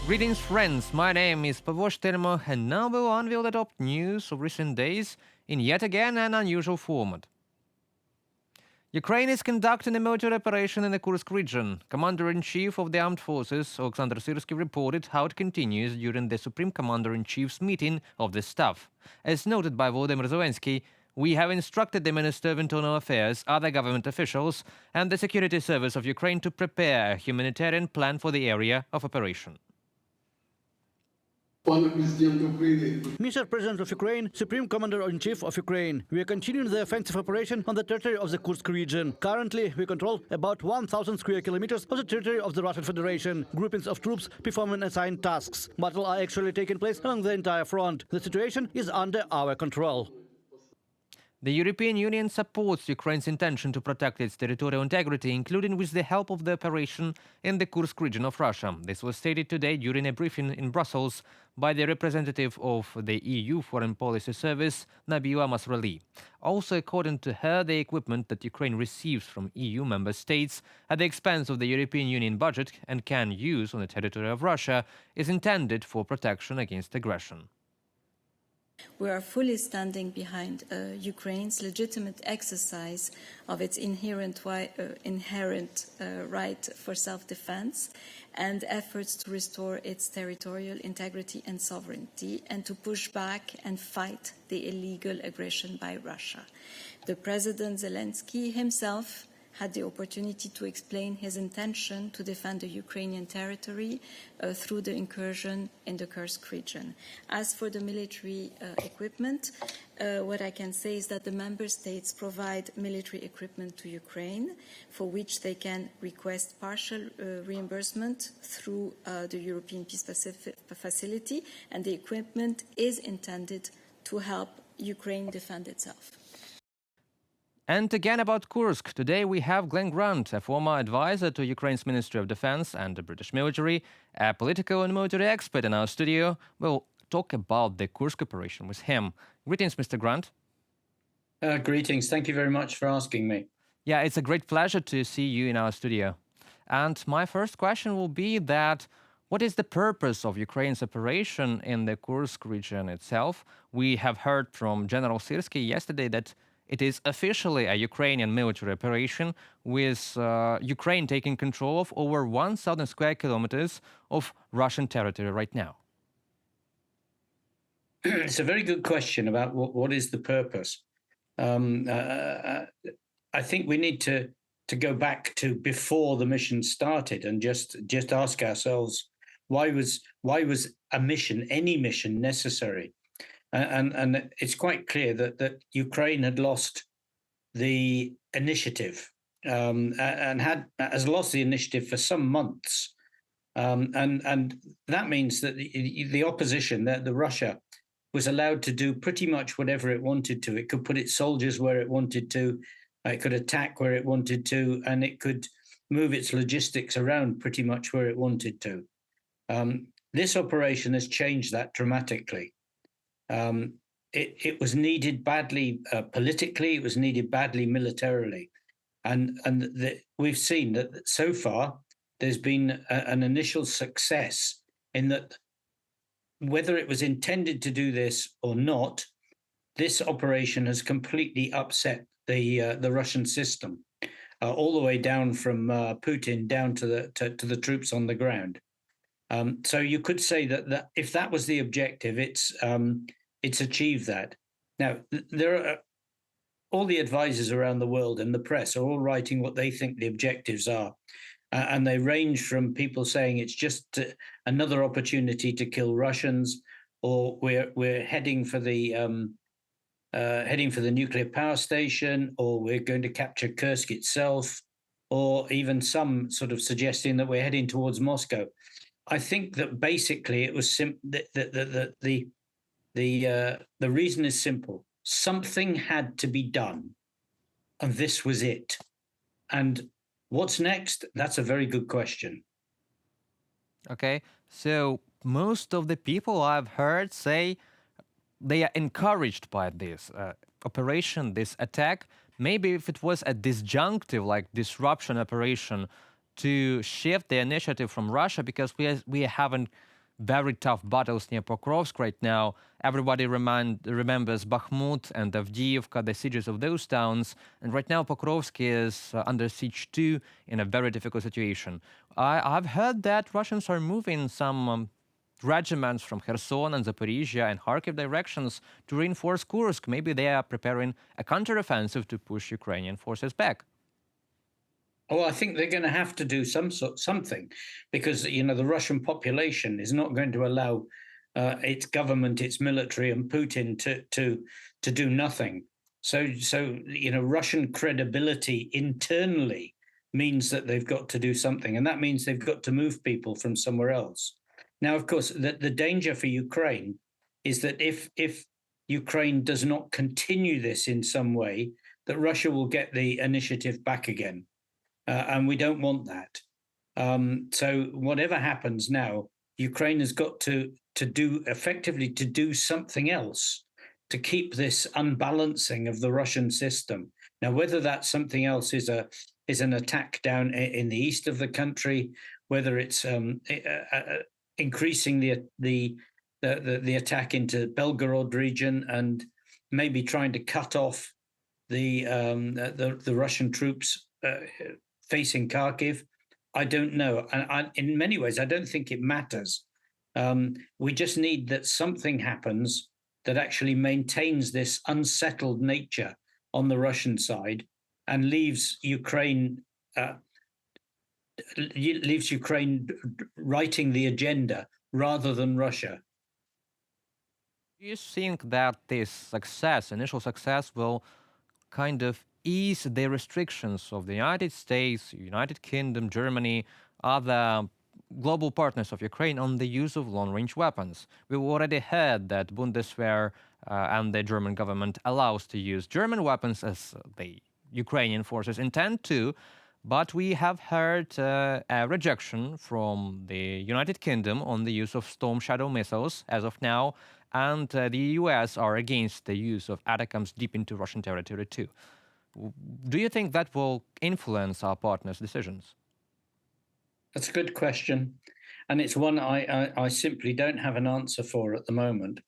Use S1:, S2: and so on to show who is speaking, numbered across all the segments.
S1: Greetings, friends. My name is Pavosh Termo, and now we'll unveil the top news of recent days in yet again an unusual format. Ukraine is conducting a military operation in the Kursk region. Commander-in-Chief of the Armed Forces, Alexander Syrsky, reported how it continues during the Supreme Commander-in-Chief's meeting of the staff. As noted by Volodymyr Zelenskyy, we have instructed the Minister of Internal Affairs, other government officials, and the Security Service of Ukraine to prepare a humanitarian plan for the area of operation.
S2: Mr. President of Ukraine, Supreme Commander-in-Chief of Ukraine, we are continuing the offensive operation on the territory of the Kursk region. Currently, we control about 1,000 square kilometers of the territory of the Russian Federation. Groupings of troops performing assigned tasks. Battles are actually taking place along the entire front. The situation is under our control.
S1: The European Union supports Ukraine's intention to protect its territorial integrity, including with the help of the operation in the Kursk region of Russia. This was stated today during a briefing in Brussels by the representative of the EU Foreign Policy Service, Nabila Masrali. Also, according to her, the equipment that Ukraine receives from EU member states at the expense of the European Union budget and can use on the territory of Russia is intended for protection against aggression.
S3: We are fully standing behind Ukraine's legitimate exercise of its inherent right for self-defense and efforts to restore its territorial integrity and sovereignty and to push back and fight the illegal aggression by Russia. The President Zelenskyy himself had the opportunity to explain his intention to defend the Ukrainian territory through the incursion in the Kursk region. As for the military equipment, what I can say is that the member states provide military equipment to Ukraine, for which they can request partial reimbursement through the European Peace Facility, and the equipment is intended to help Ukraine defend itself.
S1: And again about Kursk. Today we have Glenn Grant, a former advisor to Ukraine's Ministry of Defense and the British military, a political and military expert in our studio. We'll talk about the Kursk operation with him. Greetings, Mr. Grant.
S4: Greetings. Thank you very much for asking me.
S1: Yeah, it's a great pleasure to see you in our studio. And my first question will be that what is the purpose of Ukraine's operation in the Kursk region itself? We have heard from General Syrsky yesterday that it is officially a Ukrainian military operation with Ukraine taking control of over 1,000 square kilometers of Russian territory right now.
S4: It's a very good question about what is the purpose. I think we need to go back to before the mission started and just ask ourselves, why was a mission, any mission, necessary? And it's quite clear that Ukraine had lost the initiative and has lost the initiative for some months. And that means that the opposition, the Russia, was allowed to do pretty much whatever it wanted to. It could put its soldiers where it wanted to, it could attack where it wanted to, and it could move its logistics around pretty much where it wanted to. This operation has changed that dramatically. It was needed badly politically, it was needed badly militarily. And we've seen that so far there's been an initial success in that, whether it was intended to do this or not, this operation has completely upset the Russian system, all the way down from Putin down to the troops on the ground. So you could say that if that was the objective, it's achieved that. Now, there are all the advisors around the world and the press are all writing what they think the objectives are. And they range from people saying it's just another opportunity to kill Russians, or we're heading for the nuclear power station, or we're going to capture Kursk itself, or even some sort of suggesting that we're heading towards Moscow. I think that basically it was the reason is simple. Something had to be done, and this was it. And what's next? That's a very good question.
S1: Okay, so most of the people I've heard say they are encouraged by this operation, this attack. Maybe if it was a disjunctive, like disruption operation, to shift the initiative from Russia, because we haven't very tough battles near Pokrovsk right now. Everybody remembers Bakhmut and Avdiivka, the sieges of those towns. And right now, Pokrovsk is under siege too, in a very difficult situation. I've heard that Russians are moving some regiments from Kherson and Zaporizhia and Kharkiv directions to reinforce Kursk. Maybe they are preparing a counteroffensive to push Ukrainian forces back.
S4: Oh, I think they're going to have to do something, because the Russian population is not going to allow its government, its military, and Putin to do nothing. So Russian credibility internally means that they've got to do something, and that means they've got to move people from somewhere else. Now, of course, the danger for Ukraine is that if Ukraine does not continue this in some way, that Russia will get the initiative back again. And we don't want that. So whatever happens now, Ukraine has got to do something else to keep this unbalancing of the Russian system. Now, whether that something else is an attack down in the east of the country, whether it's increasing the attack into Belgorod region and maybe trying to cut off the Russian troops facing Kharkiv, I don't know. And in many ways, I don't think it matters. We just need that something happens that actually maintains this unsettled nature on the Russian side and leaves Ukraine writing the agenda rather than Russia.
S1: Do you think that this initial success, will kind of ease the restrictions of the United States, United Kingdom, Germany, other global partners of Ukraine on the use of long-range weapons? We've already heard that Bundeswehr and the German government allows to use German weapons as the Ukrainian forces intend to, but we have heard a rejection from the United Kingdom on the use of Storm Shadow missiles as of now, and the US are against the use of ATACMS deep into Russian territory too. Do you think that will influence our partners' decisions?
S4: That's a good question. And it's one I simply don't have an answer for at the moment.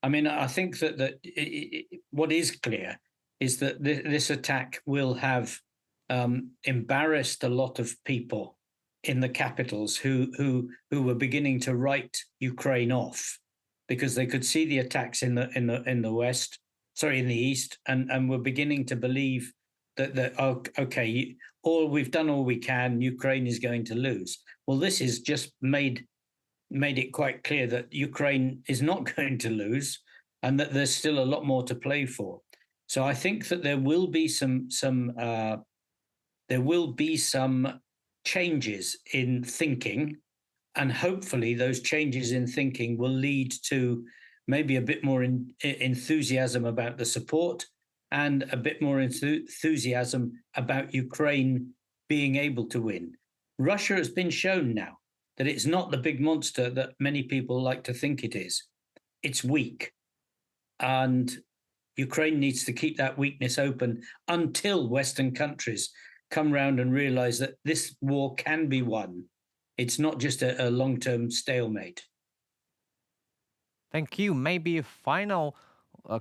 S4: I mean, I think that what is clear is that this attack will have embarrassed a lot of people in the capitals who were beginning to write Ukraine off, because they could see the attacks in the west, in the east, and were beginning to believe that okay, we've done all we can, Ukraine is going to lose. Well, this has just made it quite clear that Ukraine is not going to lose, and that there's still a lot more to play for. So I think that there will be some changes in thinking, and hopefully those changes in thinking will lead to maybe a bit more enthusiasm about the support, and a bit more enthusiasm about Ukraine being able to win. Russia has been shown now that it's not the big monster that many people like to think it is. It's weak. And Ukraine needs to keep that weakness open until Western countries come round and realize that this war can be won. It's not just a long-term stalemate.
S1: Thank you. Maybe a final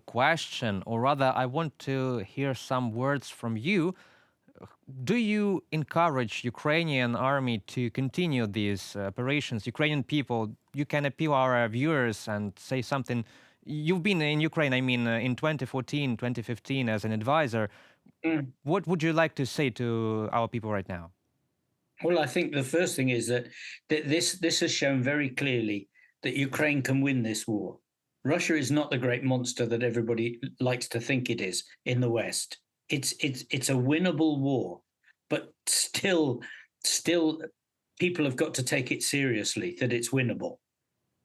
S1: question, or rather, I want to hear some words from you. Do you encourage Ukrainian army to continue these operations? Ukrainian people, you can appeal our viewers and say something. You've been in Ukraine, I mean, in 2014, 2015 as an advisor. What would you like to say to our people right now?
S4: Well, I think the first thing is that this has shown very clearly that Ukraine can win this war. Russia is not the great monster that everybody likes to think it is in the West. It's a winnable war, but still people have got to take it seriously that it's winnable.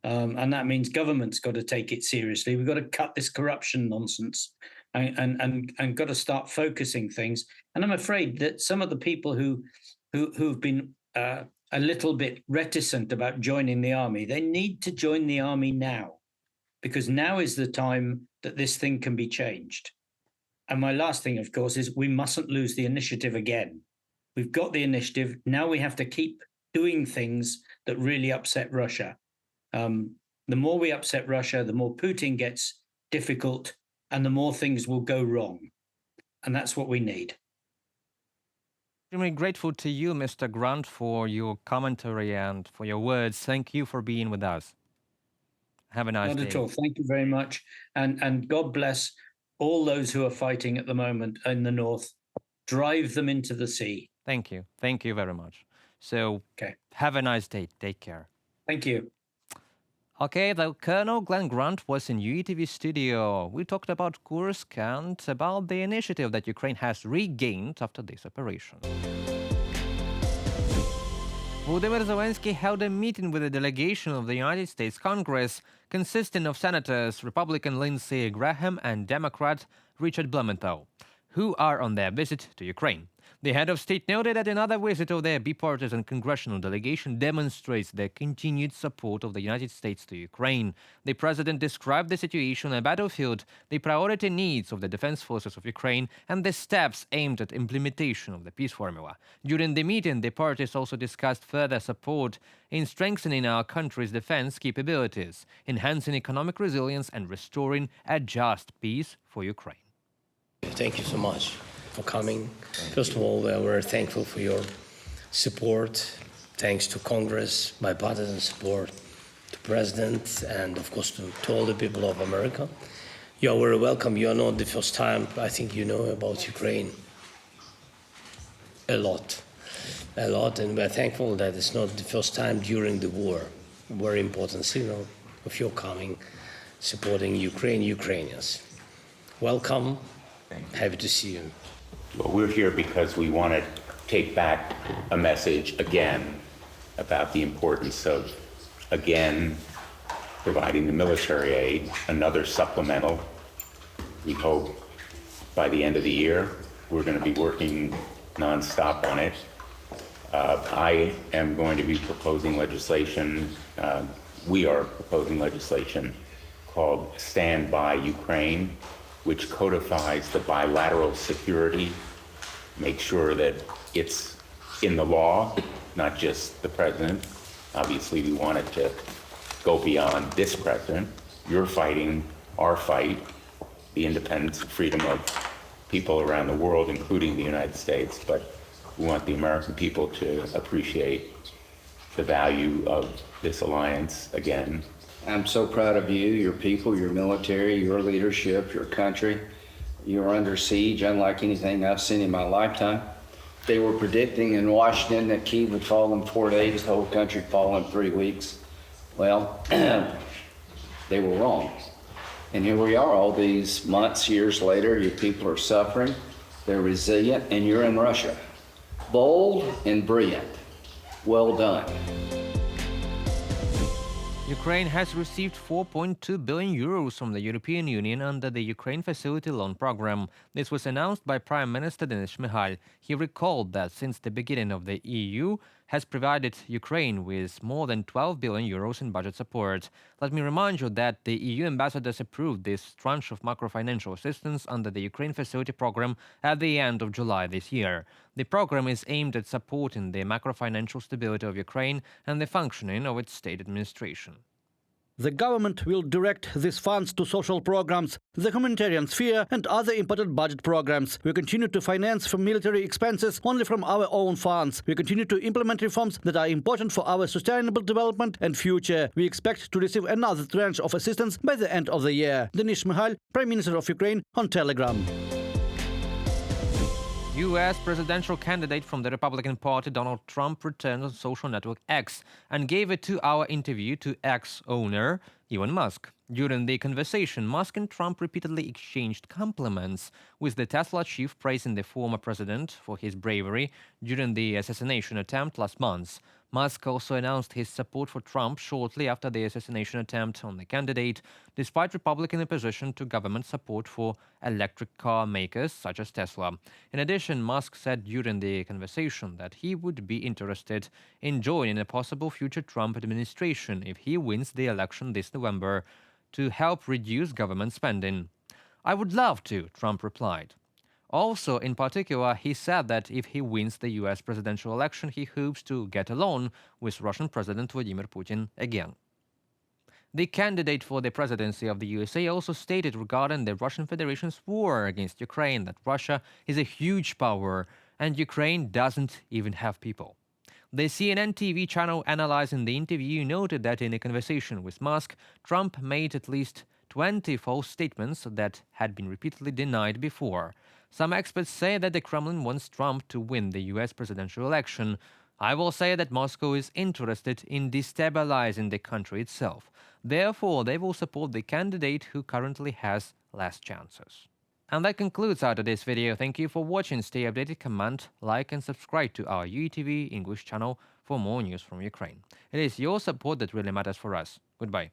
S4: And that means government's got to take it seriously. We've got to cut this corruption nonsense and got to start focusing things. And I'm afraid that some of the people who've been a little bit reticent about joining the army, they need to join the army now, because now is the time that this thing can be changed. And my last thing, of course, is we mustn't lose the initiative again. We've got the initiative. Now we have to keep doing things that really upset Russia. The more we upset Russia, the more Putin gets difficult and the more things will go wrong. And that's what we need.
S1: Extremely grateful to you, Mr. Grant, for your commentary and for your words. Thank you for being with us. Have a nice day.
S4: Not at all. Thank you very much. And God bless all those who are fighting at the moment in the north. Drive them into the sea.
S1: Thank you. Thank you very much. So, have a nice day. Take care.
S4: Thank you.
S1: Okay, the Colonel Glenn Grant was in UATV studio. We talked about Kursk and about the initiative that Ukraine has regained after this operation. Volodymyr Zelenskyy held a meeting with a delegation of the United States Congress consisting of Senators Republican Lindsey Graham and Democrat Richard Blumenthal, who are on their visit to Ukraine. The head of state noted that another visit of their bipartisan congressional delegation demonstrates their continued support of the United States to Ukraine. The president described the situation on a battlefield, the priority needs of the defense forces of Ukraine, and the steps aimed at implementation of the peace formula. During the meeting, the parties also discussed further support in strengthening our country's defense capabilities, enhancing economic resilience, and restoring a just peace for Ukraine.
S5: Thank you so much for coming. First of all, we're thankful for your support. Thanks to Congress, bipartisan support, to President, and of course to all the people of America. You are very welcome. You are not the first time. I think you know about Ukraine a lot, and we're thankful that it's not the first time during the war. Very important signal of your coming, supporting Ukrainians. Welcome. Happy to see you.
S6: Well, we're here because we want to take back a message again about the importance of, again, providing the military aid, another supplemental. We hope by the end of the year, we're going to be working nonstop on it. I am going to be proposing legislation, we are proposing legislation called Stand By Ukraine, which codifies the bilateral security, make sure that it's in the law, not just the president. Obviously, we want it to go beyond this president. You're fighting our fight, the independence and freedom of people around the world, including the United States, but we want the American people to appreciate the value of this alliance again.
S7: I'm so proud of you, your people, your military, your leadership, your country. You're under siege, unlike anything I've seen in my lifetime. They were predicting in Washington that Kyiv would fall in 4 days, the whole country fall in 3 weeks. Well, they were wrong. And here we are all these months, years later, your people are suffering, they're resilient, and you're in Russia. Bold and brilliant. Well done.
S1: Ukraine has received 4.2 billion euros from the European Union under the Ukraine Facility Loan Program. This was announced by Prime Minister Denis Shmyhal. He recalled that since the beginning of the EU has provided Ukraine with more than 12 billion euros in budget support. Let me remind you that the EU ambassadors approved this tranche of macrofinancial assistance under the Ukraine Facility Program at the end of July this year. The program is aimed at supporting the macrofinancial stability of Ukraine and the functioning of its state administration.
S2: The government will direct these funds to social programs, the humanitarian sphere, and other important budget programs. We continue to finance from military expenses only from our own funds. We continue to implement reforms that are important for our sustainable development and future. We expect to receive another tranche of assistance by the end of the year. Denis Shmyhal, Prime Minister of Ukraine, on Telegram.
S1: U.S. presidential candidate from the Republican Party Donald Trump returned on social network X and gave a 2-hour interview to X owner Elon Musk. During the conversation, Musk and Trump repeatedly exchanged compliments, with the Tesla chief praising the former president for his bravery during the assassination attempt last month. Musk also announced his support for Trump shortly after the assassination attempt on the candidate, despite Republican opposition to government support for electric car makers such as Tesla. In addition, Musk said during the conversation that he would be interested in joining a possible future Trump administration if he wins the election this November to help reduce government spending. "I would love to," Trump replied. Also, in particular, he said that if he wins the U.S. presidential election, he hopes to get along with Russian President Vladimir Putin again. The candidate for the presidency of the USA also stated regarding the Russian Federation's war against Ukraine that Russia is a huge power and Ukraine doesn't even have people. The CNN TV channel analyzing the interview noted that in a conversation with Musk, Trump made at least 20 false statements that had been repeatedly denied before. Some experts say that the Kremlin wants Trump to win the US presidential election. I will say that Moscow is interested in destabilizing the country itself. Therefore, they will support the candidate who currently has less chances. And that concludes our today's video. Thank you for watching. Stay updated, comment, like and subscribe to our UATV English channel for more news from Ukraine. It is your support that really matters for us. Goodbye.